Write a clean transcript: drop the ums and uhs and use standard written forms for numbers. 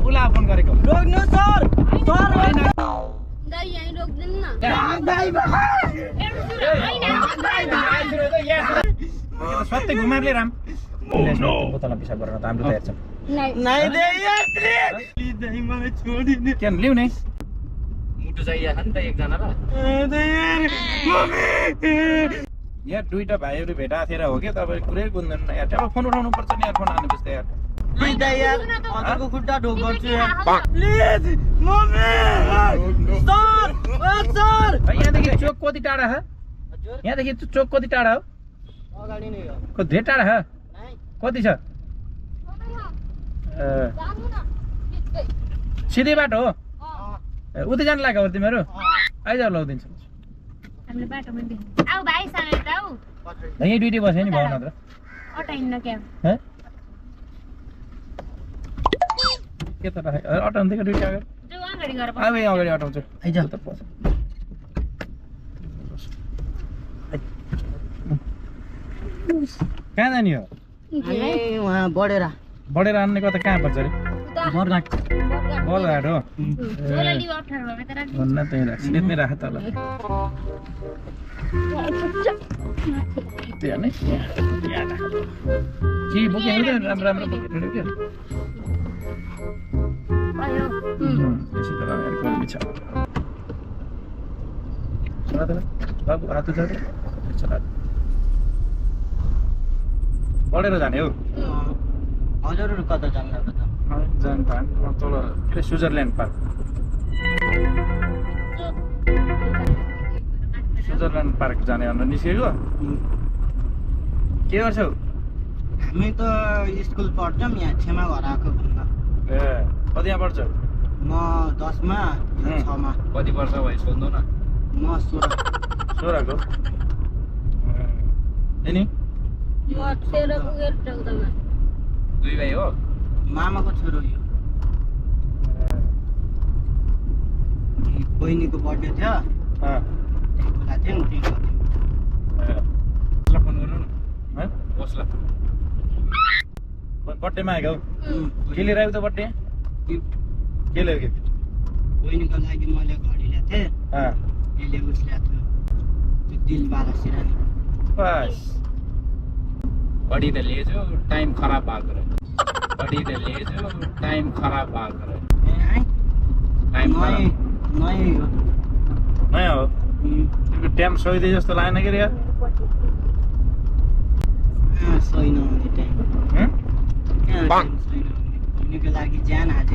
उला फोन गरेको रोक्नु सर सर दाइ यही रोक्दिनु न सत्य घुमारले राम बोतलमा पिसाब गरेर त हाम्रो तयार छ नाइ दे यार प्लिज दाइ मलाई छोडिदिनु के लिउ नि मुटु चाहिएको नि त एकजनालाई दे यार मम्मी यहाँ दुईटा भाइहरू भेटा थिएर हो कि तपाईँ कुरै बुझ्दैन यार अब फोन उठाउनु पर्छ नि यार फोन हाल्नुपर्छ यार प्लिज दाइ यार अन्तको खुट्टा ढोक गर्छु यार प्लिज मम्मी सर सर यहाँदेखि चोक कति टाढा हो यहाँदेखि चोक कति टाढा हो अगाडि नै हो धेरै टाढा हो कति छ सिधै बाटो हो उतै जानु लाग्यो हो तिमीहरू आइज लाउदिन्छु हामीले बाटोमा आऊ भाइ सानो त आऊ यहीँ ड्युटी बस्यो नि भाउ नत्र अटाइन्न क्या के त अटाउनु दिएको ड्युटी अगाडि जो अगाडि गएर अब यहाँ अगाडि अटाउँछु आइज त पस कहाँ जाने हो ए वहाँ बढेर आउने कता कहाँ पर्छ अरे बरघाट बलघाट हो झोला लिउ अप्ठ्यारो भए त राख्नु भन्न त्यहीँ राख्छ त्यति राख तल त्यहाँ नै के बोके हुँदैन राम्रो राम्रो बोकेर क्या भयो यसो त राम्रो गर्मी छ चला त बाबु हात उठाएर चला बढेर जाने हो हजुरहरू कता जानु त जान पार्क तल के स्विजरल्यान्ड पार्क स्विजरल्यान्ड पार्क जाने भनेर निस्केको के गर्छौ हामी त स्कुल पढ्छौँ यहाँ छेमा घर आएको घुम्न ए कति यहाँ पढ्छौ म 10 मा 6 मा कति वर्ष भयो सोध्नु न म 16 को नि म 13 पुगेर 14 मा दुई भाइ हो मामाको छोरो यो बहिनीको बर्थडे थियो बोला थियो नि कसलाई फोन गर्नु न कसलाई बर्थडेमा आएको के लिएर आयो त बर्थडे के ल्यायो गिफ्ट बहिनीको लागि मैले घडी ल्याएको थिएँ यसले उस ल्याएको थियो त्यो दिलवाला सिरानी बस घडी त लिएछु टाइम खराब भएको रहेछ घडी त लिएछु टाइम खराब भएको रहेछ टाइम खराब नयाँ हो नयाँ हो तिम्रो ट्याम सोइदिए जस्तो लागेन कि रे यार सही नहुने टाइम हम्म? सही नहुने बहिनीको लागि ज्यान हाजे